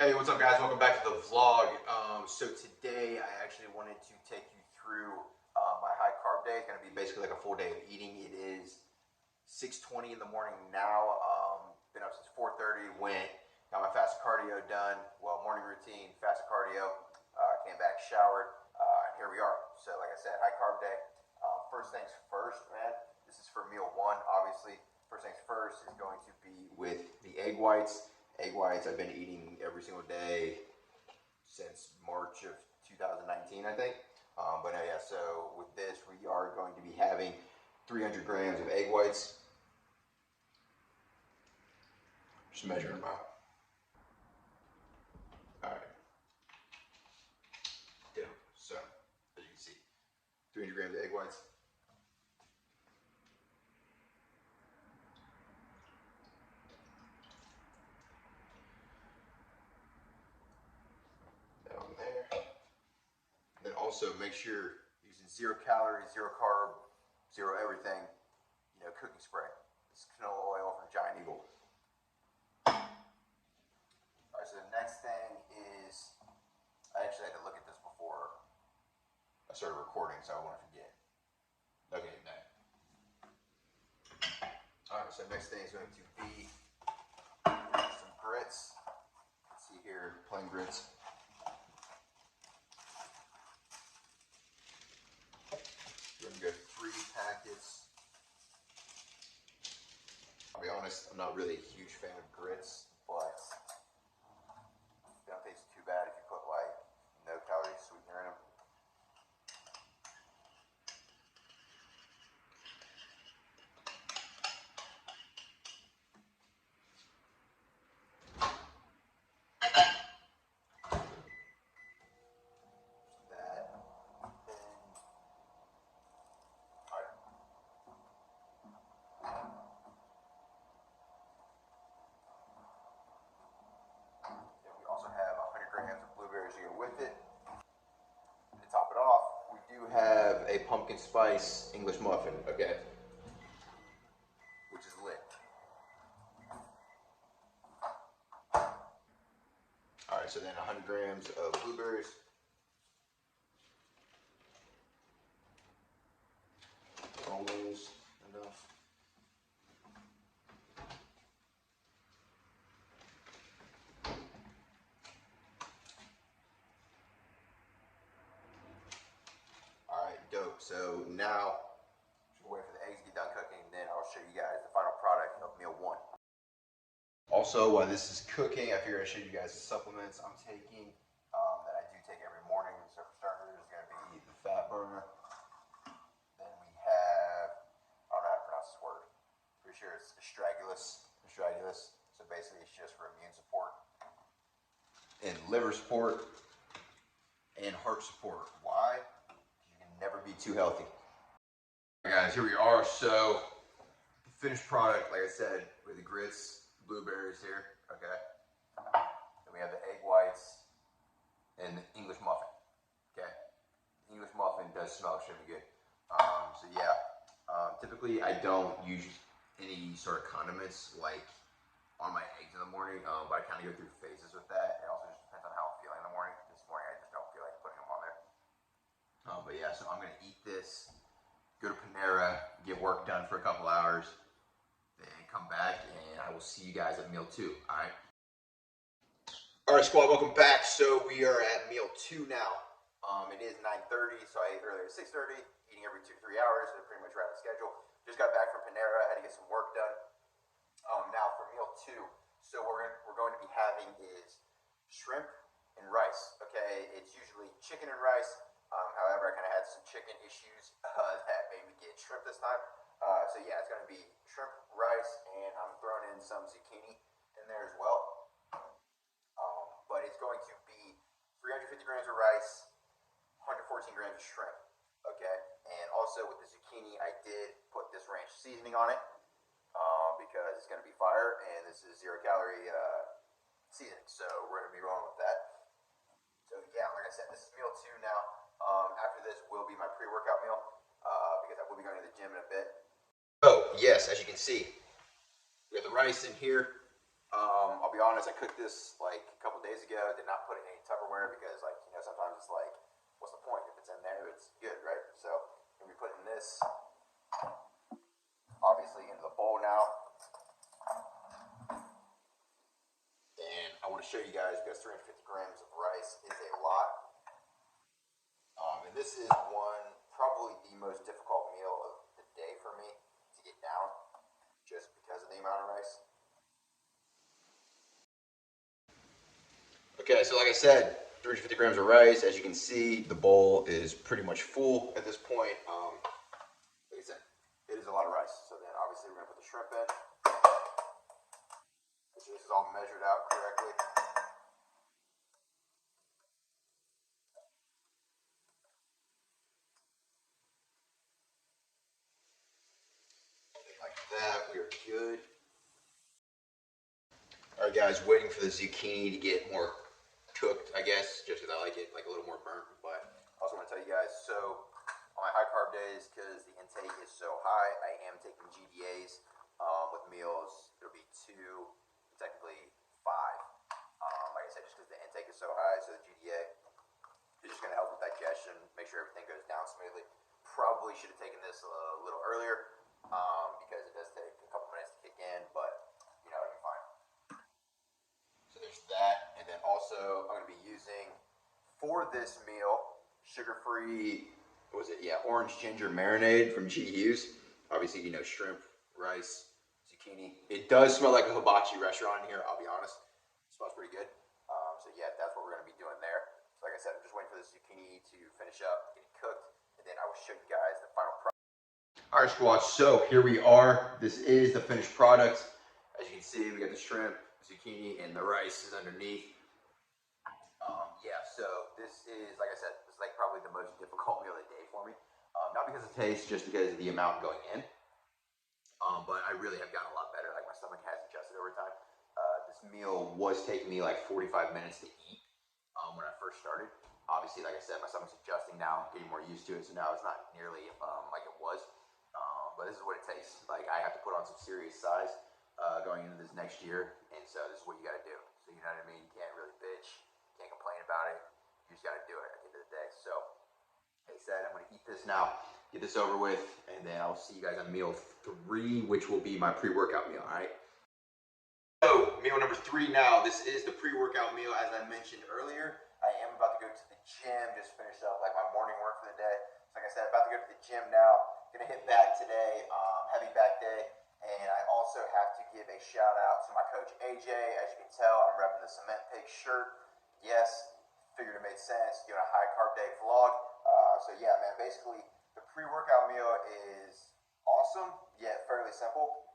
Hey, what's up guys? Welcome back to the vlog. So today I actually wanted to take you through my high carb day. It's going to be basically like a full day of eating. It is 6:20 in the morning now. Been up since 4:30, got my fasted cardio done. Well, morning routine, fasted cardio, came back, showered, and here we are. So like I said, high carb day. First things first, man, this is for meal one, obviously. First things first is going to be with the egg whites. Egg whites I've been eating every single day since March of 2019, I think. But yeah, so with this, we are going to be having 300 grams of egg whites. Just measuring them out. All right. Yeah. So, as you can see, 300 grams of egg whites. Down there. And then also make sure you're using 0 calories, 0 carb, 0 everything. You know, cooking spray. This is canola oil from Giant Eagle. Alright, so the next thing is, I actually had to look at this before I started recording, so I won't forget. Okay, now. Alright, so the next thing is going to be some grits. Let's see here, plain grits. We're going to go 3 packets. I'll be honest, I'm not really a huge fan of grits, but they don't taste too bad if you put like no calorie sweetener in them. With it. To top it off, we do have a pumpkin spice English muffin, okay? Which is lit. Alright, so then 100 grams of blueberries. Almost enough. Dope. So now, we'll wait for the eggs to get done cooking, then I'll show you guys the final product of meal one. Also, while this is cooking, I figured I'd show you guys the supplements I'm taking that I do take every morning. So for starters, it's going to be the fat burner. Then we have, I don't know how to pronounce this word. Pretty sure it's astragalus. So basically, it's just for immune support and liver support and heart support. Why? Never be too healthy. Alright guys, here we are. So the finished product, like I said, with the grits, blueberries here, okay. Then we have the egg whites and the English muffin. Okay. The English muffin does smell extremely good. So yeah. Typically I don't use any sort of condiments like on my eggs in the morning, but I kind of go through phases with that. It also just depends on how I'm feeling in the morning. This morning I just don't feel like putting them on there. But yeah, so I'm going to eat this, go to Panera, get work done for a couple hours, then come back, and I will see you guys at meal 2, alright? Alright squad, welcome back. So we are at meal 2 now. It is 9:30, so I ate earlier at 6:30, eating every 2 to 3 hours, so pretty much right on schedule. Just got back from Panera, had to get some work done. Now for meal 2, so we're going to be having is shrimp and rice, okay? It's usually chicken and rice. However, I kind of had some chicken issues that made me get shrimp this time. So yeah, it's going to be shrimp, rice, and I'm throwing in some zucchini in there as well. But it's going to be 350 grams of rice, 114 grams of shrimp, okay? And also with the zucchini, I did put this ranch seasoning on it because it's going to be fire, and this is 0 calorie seasoning. So we're going to be rolling with that. So yeah, like I said, this is meal 2 now. After this will be my pre-workout meal because I will be going to the gym in a bit. So yes, as you can see, we have the rice in here. I'll be honest, I cooked this like a couple days ago. Did not put it in any Tupperware because, like, you know, sometimes it's like, what's the point? If it's in there, it's good, right? So I'm gonna be putting this obviously into the bowl now, and I want to show you guys because 350 grams of rice is a lot. And this is probably the most difficult meal of the day for me to get down, just because of the amount of rice. Okay, so like I said, 350 grams of rice. As you can see, the bowl is pretty much full at this point. Like I said, it is a lot of rice. So then obviously we're gonna put the shrimp in. Make sure this is all measured out correctly. Like that, we are good. All right, guys, waiting for the zucchini to get more cooked, I guess, just because I like it like a little more burnt. But I also want to tell you guys, so on my high carb days, because the intake is so high, I am taking GDAs with meals. It'll be 2, technically 5. Like I said, just because the intake is so high, so the GDA is just going to help with digestion, make sure everything goes down smoothly. Probably should have taken this a little earlier because it does take a couple minutes to kick in, but you know, it'll be fine. So there's that, and then also I'm going to be using for this meal sugar-free. What was it? Yeah, orange ginger marinade from G Hughes. Obviously, you know, shrimp, rice, zucchini. It does smell like a hibachi restaurant in here. I'll be honest, it smells pretty good. So yeah, that's what we're going to be doing there. So like I said, I'm just waiting for the zucchini to finish up, getting cooked, and then I will show you guys the final product. All right, squad. So here we are. This is the finished product. As you can see, we got the shrimp, zucchini, and the rice is underneath. Yeah, so this is, like I said, this is like probably the most difficult meal of the day for me. Not because of taste, just because of the amount going in. But I really have gotten a lot better. Like my stomach has adjusted over time. This meal was taking me like 45 minutes to eat when I first started. Obviously, like I said, my stomach's adjusting now, getting more used to it. So now it's not nearly like it was. But this is what it tastes like. I have to put on some serious size going into this next year, and so this is what you got to do. So you know what I mean? You can't really bitch, can't complain about it. You just got to do it at the end of the day. So, like I said, I'm going to eat this now, get this over with, and then I'll see you guys on meal 3, which will be my pre-workout meal. All right. So meal number 3 now. This is the pre-workout meal, as I mentioned earlier. I am about to go to the gym, just finish up like my morning work for the day. So like I said, about to go to the gym now. Gonna hit back today, heavy back day. And I also have to give a shout out to my coach AJ. As you can tell, I'm repping the Cement Pig shirt. Yes, figured it made sense doing a high carb day vlog. So yeah, man, basically the pre-workout meal is awesome, yet fairly simple.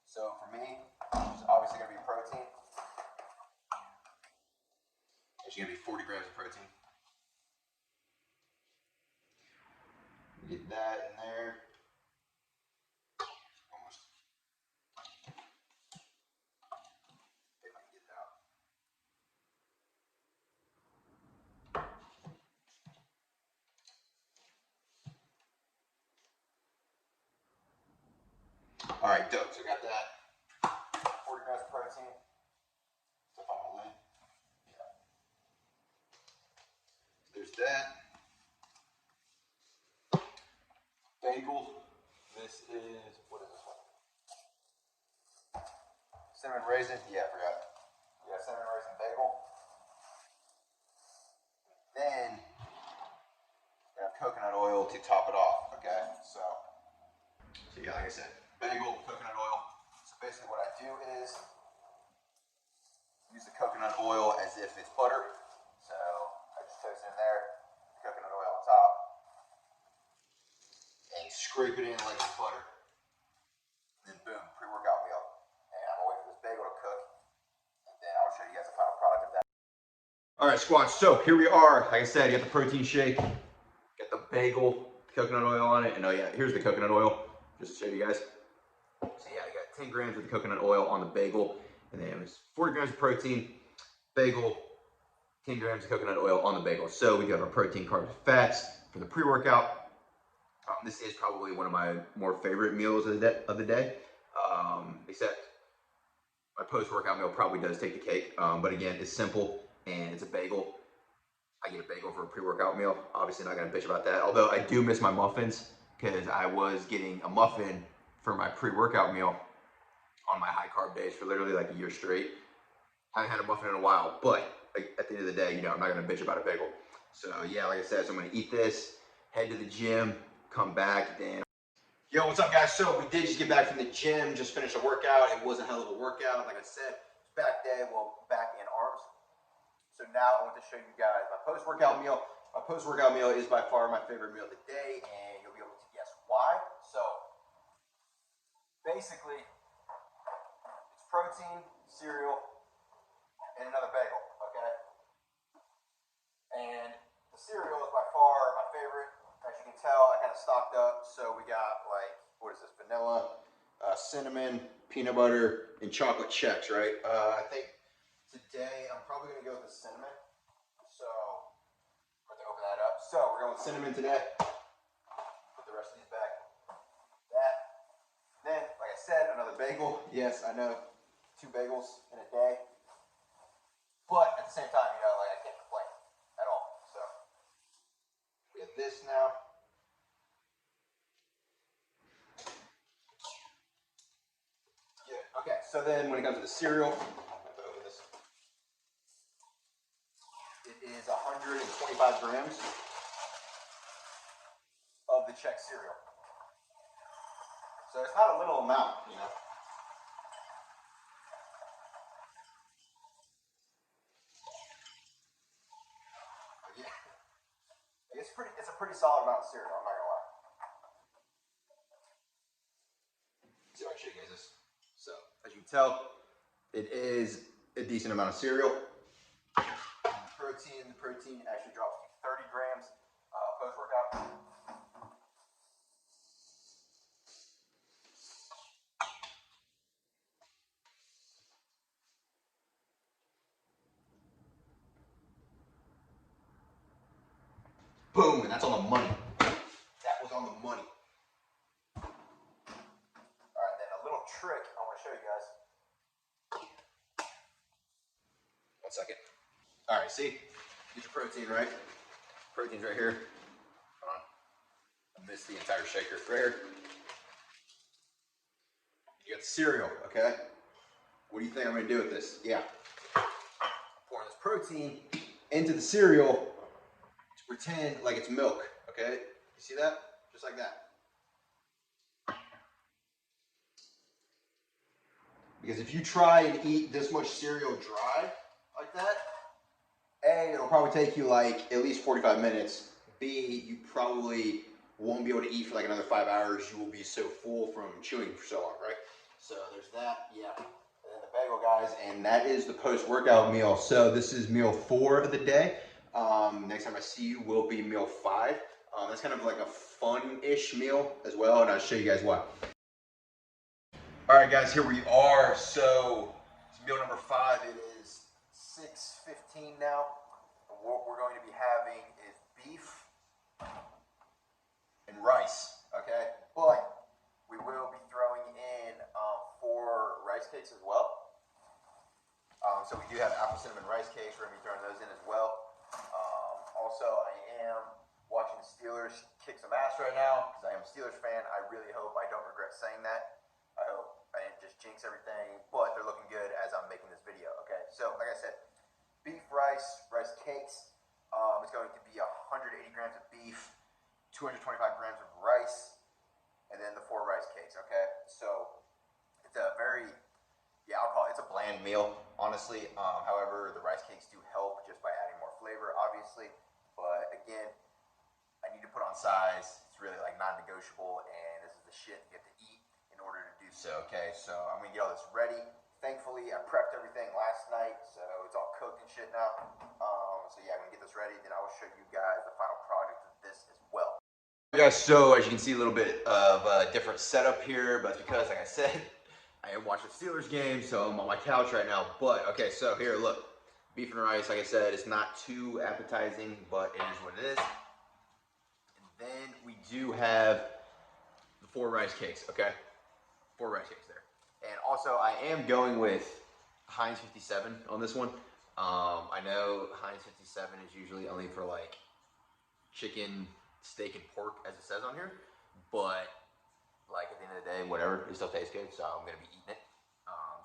So for me, it's obviously gonna be protein. It's gonna be 40 grams of protein. Get that in there. Almost. If I can get it out. All right, dope. So I got that. 40 grams of protein. So if I'm all in, yeah. There's that. Bagel. This is, what is this one? Cinnamon raisin. Yeah, I forgot. Yeah, cinnamon raisin bagel. Then I have coconut oil to top it off. Okay, so yeah, like I said, bagel, coconut oil. So basically, what I do is use the coconut oil as if it's butter. So I just toast it in there, coconut oil on top, and scrape it in like it's butter. And then boom, pre-workout meal. And I'm gonna wait for this bagel to cook, and then I'll show you guys the final product of that. All right, squad. So here we are. Like I said, you got the protein shake, got the bagel, coconut oil on it, and oh yeah, here's the coconut oil, just to show you guys. So yeah, you got 10 grams of the coconut oil on the bagel, and then it was 40 grams of protein, bagel, 10 grams of coconut oil on the bagel. So we got our protein, carbs, fats for the pre-workout. This is probably one of my more favorite meals of the day. Except My post-workout meal probably does take the cake, but again, it's simple and it's a bagel. I get a bagel for a pre-workout meal. Obviously not gonna bitch about that. Although I do miss my muffins because I was getting a muffin for my pre-workout meal on my high carb days for literally like a year straight. I haven't had a muffin in a while, but at the end of the day, you know, I'm not gonna bitch about a bagel. So yeah, like I said, so I'm gonna eat this, head to the gym, come back, then. Yo, what's up guys? So we did just get back from the gym, just finished a workout. It was a hell of a workout. Like I said, it's back day, well, back and arms. So now I want to show you guys my post-workout meal. My post-workout meal is by far my favorite meal of the day, and you'll be able to guess why. So basically, it's protein, cereal, and another bagel, okay? And the cereal is by far my favorite. As you can tell, I kind of stocked up. So we got like, what is this? Vanilla, cinnamon, peanut butter, and chocolate checks, right? I think today I'm probably gonna go with the cinnamon. So I'm gonna open that up. So we're going with cinnamon today. Put the rest of these back. That. Then, like I said, another bagel. Yes, I know, 2 bagels in a day. But at the same time, you know, like I can't complain at all. So we have this now. Good. Okay, so then when it comes to the cereal, it is 125 grams of the Chex cereal. So it's not a little amount, you know. But yeah, it's a pretty solid amount of cereal. I'm not gonna lie. Let's see if I can show you guys this. So as you can tell, it is a decent amount of cereal. The protein actually drops to 30 grams post-workout. Boom, and that's on the money. That was on the money. All right, then a little trick I want to show you guys. 1 second. All right, see? Get your protein, right? Protein's right here. Hold on. I missed the entire shaker. Right here. You got the cereal, okay? What do you think I'm gonna do with this? Yeah. I'm pouring this protein into the cereal to pretend like it's milk, okay? You see that? Just like that. Because if you try and eat this much cereal dry like that, A, it'll probably take you like at least 45 minutes. B, you probably won't be able to eat for like another 5 hours. You will be so full from chewing for so long, right? So there's that, yeah. And then the bagel, guys, and that is the post-workout meal. So this is meal 4 of the day. Next time I see you will be meal 5. That's kind of like a fun-ish meal as well, and I'll show you guys why. All right, guys, here we are. So it's meal number 5. It is 6:15 now. What we're going to be having is beef and rice, okay? But we will be throwing in 4 rice cakes as well. So we do have apple cinnamon rice cakes. We're going to be throwing those in as well. Also, I am watching the Steelers kick some ass right now because I am a Steelers fan. I really hope I don't regret saying that. I hope I didn't just jinx everything, but they're looking good as I'm making this video, okay? So, like I said, beef rice cakes. It's going to be 180 grams of beef, 225 grams of rice, and then the 4 rice cakes, okay? So it's a very, I'll call it, it's a bland meal, honestly. However, the rice cakes do help just by adding more flavor, obviously. But again, I need to put on size. It's really like non-negotiable, and this is the shit you have to eat in order to do so, okay? So I'm gonna get all this ready. Thankfully, I prepped everything last night, so it's all cooked and shit now. So yeah, I'm gonna get this ready, then I will show you guys the final product of this as well. Guys, so as you can see, a little bit of a different setup here, but it's because, like I said, I am watching the Steelers game, so I'm on my couch right now. But okay, so here, look, beef and rice. Like I said, it's not too appetizing, but it is what it is. And then we do have the 4 rice cakes. Okay, 4 rice cakes there. And also, I am going with Heinz 57 on this one. I know Heinz 57 is usually only for like chicken, steak, and pork, as it says on here, but like at the end of the day, whatever, it still tastes good, so I'm gonna be eating it.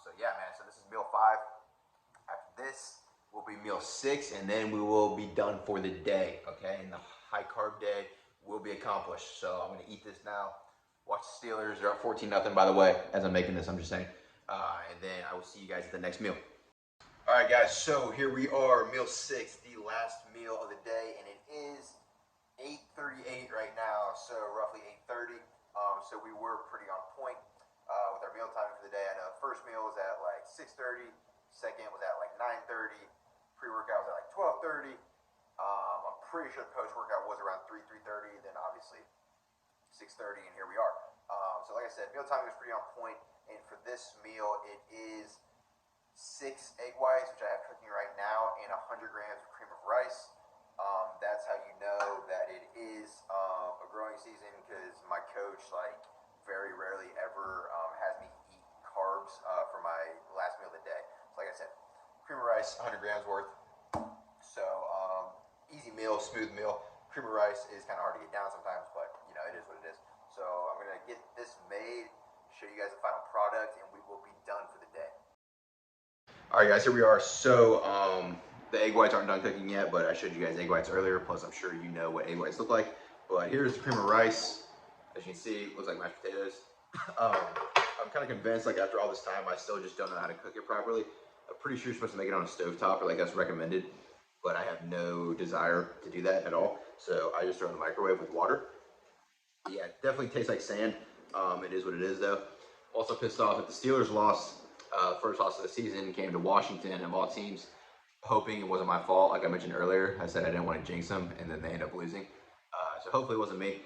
So yeah, man. So this is meal 5. After this will be meal 6, and then we will be done for the day. Okay, and the high carb day will be accomplished. So I'm gonna eat this now. Watch the Steelers. They're up 14-0, by the way. As I'm making this, I'm just saying. And then I will see you guys at the next meal. All right, guys. So here we are, meal 6, the last meal of the day, and it is 8:38 right now. So roughly 8:30. So we were pretty on point with our meal timing for the day. I know first meal was at like 6:30, second was at like 9:30, pre-workout was at like 12:30. I'm pretty sure the post-workout was around 3:30, then obviously 6:30, and here we are. So like I said, meal timing was pretty on point, and for this meal, it is 6 egg whites, which I have cooking right now, and 100 grams of cream of rice. That's how you know that it is a growing season, because my coach like very rarely ever has me eat carbs for my last meal of the day. So like I said, cream of rice, 100 grams worth. So easy meal, smooth meal. Cream of rice is kind of hard to get down sometimes, but you know, it is what it is. So I'm gonna get this made, show you guys the final product, and we will be done for the day. All right, guys, here we are. So the egg whites aren't done cooking yet, but I showed you guys egg whites earlier. Plus, I'm sure you know what egg whites look like. But here's the cream of rice. As you can see, it looks like mashed potatoes. I'm kind of convinced, like after all this time, I still just don't know how to cook it properly. I'm pretty sure you're supposed to make it on a stovetop, or like that's recommended, but I have no desire to do that at all. So I just throw it in the microwave with water. Yeah, it definitely tastes like sand. It is what it is, though. Also pissed off that the Steelers lost. First loss of the season, came to Washington of all teams, hoping it wasn't my fault. Like I mentioned earlier, I said I didn't want to jinx them, and then they end up losing. So hopefully it wasn't me.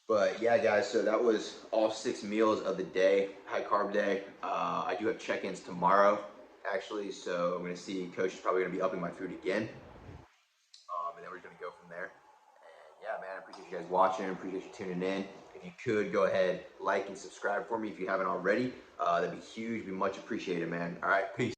But yeah, guys, so that was all 6 meals of the day, high carb day. I do have check-ins tomorrow, actually, so I'm gonna see Coach is probably gonna be upping my food again. And then we're gonna go from there. And yeah, man, I appreciate you guys watching. I appreciate you tuning in. If you could go ahead, like and subscribe for me if you haven't already. That'd be huge. Be much appreciated, man. All right, peace.